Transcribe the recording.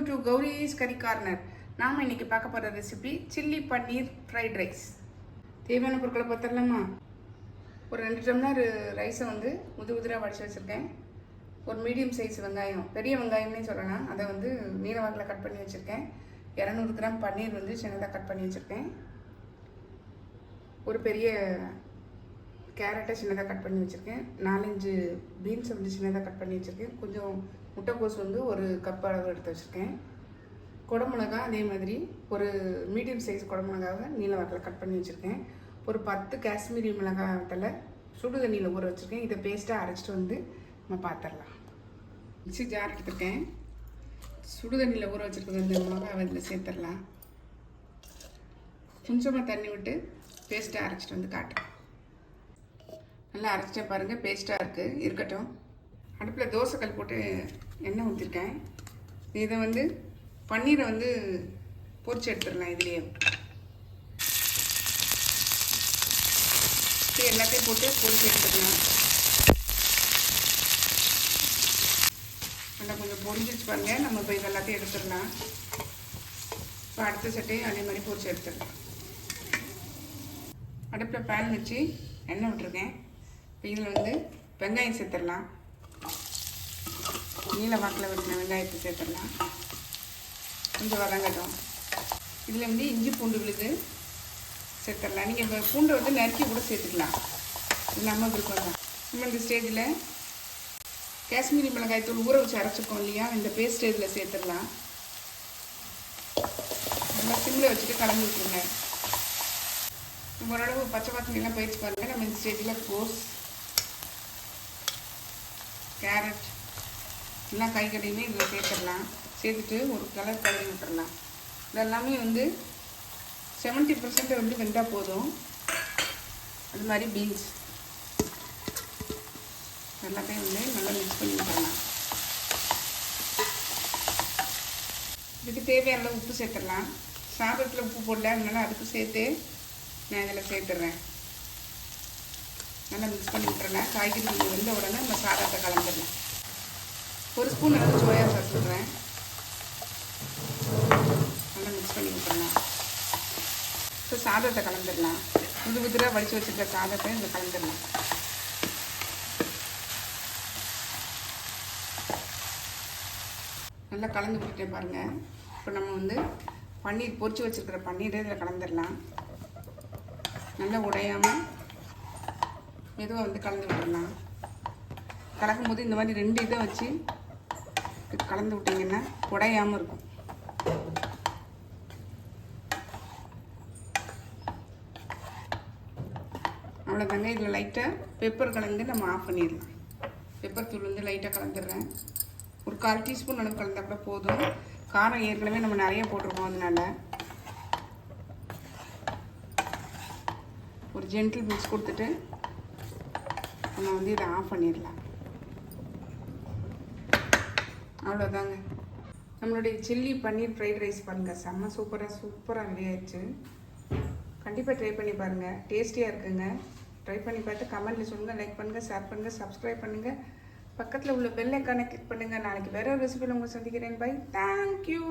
Welcome to Gowri's கறி corner. நாம் இன்னைக்கு பார்க்க போகிற ரெசிபி சில்லி பன்னீர் ஃப்ரைட் ரைஸ். தேவையான பொருட்களை பார்த்துடலாமா? ஒரு 2 டம்ளர் ரைஸை வந்து உதிராக வடித்து வச்சுருக்கேன். ஒரு மீடியம் சைஸ் வெங்காயம், பெரிய வெங்காயம்னே சொல்லலாம், அதை வந்து நீல வாக்கில் கட் பண்ணி வச்சுருக்கேன். 200 கிராம் பன்னீர் வந்து சின்னதாக கட் பண்ணி வச்சுருக்கேன். ஒரு பெரிய கேரட்டை சின்னதாக கட் பண்ணி வச்சுருக்கேன். 4-5 பீன்ஸை வந்து சின்னதாக கட் பண்ணி வச்சுருக்கேன். கொஞ்சம் முட்டைக்கோஸ் வந்து ஒரு கப் அளவு எடுத்து வச்சுருக்கேன். குடமிளகா அதே மாதிரி ஒரு மீடியம் சைஸ் குடமிளகாவை நீல வாக்கில் கட் பண்ணி வச்சுருக்கேன். ஒரு 10 காஷ்மீரி மிளகாய் சுடு தண்ணியில் ஊற வச்சுருக்கேன். இதை பேஸ்ட்டாக அரைச்சிட்டு வந்து நம்ம பார்த்துடலாம். மிக்ஸி ஜார் எடுத்துருக்கேன். சுடு தண்ணியில் ஊற வச்சுருக்க இந்த மிளகாவை இதில் சேர்த்துடலாம். கொஞ்சமாக தண்ணி விட்டு பேஸ்ட்டாக அரைச்சிட்டு வந்து காட்டுறேன். நல்லா அரைச்சிட்டே பாருங்கள், பேஸ்ட்டாக இருக்கட்டும். அடுப்பில் தோசைக்கல் போட்டு எண்ணெய் ஊற்றிருக்கேன். இதை வந்து பன்னீரை வந்து பொரிச்சு எடுத்துடலாம். இதுலேயே எல்லாத்தையும் போட்டு பொரிச்சு எடுத்துக்கலாம். நல்லா கொஞ்சம் பொரிஞ்சிச்சு பாருங்கள். நம்ம இப்போ இது எல்லாத்தையும் எடுத்துடலாம். இப்போ அடுத்த சட்டையும் அதே மாதிரி பொரிச்சு எடுத்துடலாம். அடுப்பில் பேன் வச்சு எண்ணெய் விட்டுருக்கேன். இப்போ இதில் வந்து வெங்காயம் சேர்த்துடலாம். நீல வாக்கில் வெட்டின வெங்காயத்தை சேர்த்துடலாம். கொஞ்சம் வதங்கட்டும். இதில் வந்து இஞ்சி பூண்டு விழுது சேர்த்துடலாம். நீங்கள் இப்போ பூண்டை வந்து நறுக்கி கூட சேர்த்துக்கலாம். இது நம்ம விருப்பம் தான். நம்ம இந்த ஸ்டேஜில் காஷ்மீரி மிளகாய் தூள் ஊற வச்சு அரைச்சிருக்கோம் இல்லையா, இந்த பேஸ்ட் இதில் சேர்த்துடலாம். நல்லா சிம்மில் வச்சுட்டு கலந்து விட்டுருங்க. ஓரளவு பச்சை வாசனைலாம் போயிடுச்சு பாருங்கள். நம்ம இந்த ஸ்டேஜில் கோஸ், கேரட் எல்லாம் காய்கறியுமே இதில் சேர்த்துடலாம். சேர்த்துட்டு ஒரு கலர் கலரி விட்டுடலாம். இதெல்லாமே வந்து 70% வந்து வெந்தால் போதும். அது மாதிரி பீன்ஸ் எல்லாத்தையும் வந்து நல்லா மிக்ஸ் பண்ணி விட்டுடலாம். இதுக்கு தேவையான உப்பு சேர்த்துடலாம். சாதத்தில் உப்பு போடல, அதனால அதுக்கு சேர்த்து நான் இதில் சேர்த்துட்றேன். நல்லா மிக்ஸ் பண்ணி விட்டுறேன். காய்கறி கொஞ்சம் வெந்த உடனே நம்ம சாதத்தை கலந்துடலாம். ஒரு ஸ்பூன் அளவு சோயா சாஸ் விடுறேன். நல்லா மிக்ஸ் பண்ணி விட்டுடலாம். இப்போ சாதத்தை கலந்துடலாம். உதிராக வடித்து வச்சுருக்க சாதத்தை இதை கலந்துடலாம். நல்லா கலந்து விட்டுட்டேன் பாருங்கள். இப்போ நம்ம வந்து பன்னீர் பொரிச்சு வச்சுருக்கிற பன்னீரை இதில் கலந்துடலாம். நல்லா உடையாமல் மெதுவாக வந்து கலந்து விட்டுடலாம். கலக்கும் போது இந்த மாதிரி 2 இதை வச்சு கலந்து விட்டிங்கன்னா உடையாமல் இருக்கும். அவ்வளோதாங்க. இதில் லைட்டாக பெப்பர் கலந்து நம்ம ஆஃப் பண்ணிடலாம். பெப்பர் தூள் வந்து லைட்டாக கலந்துடுறேன். ஒரு 1/4 டீஸ்பூன் அளவு கலந்தால் கூட போதும். காரம் ஏற்கனவே நம்ம நிறைய போட்டிருக்கோம், அதனால ஒரு ஜென்டில் மிக்ஸ் கொடுத்துட்டு நம்ம வந்து இதை ஆஃப் பண்ணிடலாம். அவ்வளோதாங்க. நம்மளுடைய சில்லி பன்னீர் ஃப்ரைட் ரைஸ் பாருங்கள், செம்ம சூப்பராக ரெடி ஆயிடுச்சு. கண்டிப்பாக ட்ரை பண்ணி பாருங்கள். டேஸ்டியாக இருக்குங்க. ட்ரை பண்ணி பார்த்து கமெண்ட்டில் சொல்லுங்கள். லைக் பண்ணுங்கள், ஷேர் பண்ணுங்கள், சப்ஸ்கிரைப் பண்ணுங்கள். பக்கத்தில் உள்ள பெல் ஐக்கானை கிளிக் பண்ணுங்கள். நாளைக்கு வேறு ஒரு ரெசிபியில் உங்களை சந்திக்கிறேன். பை. தேங்க்யூ.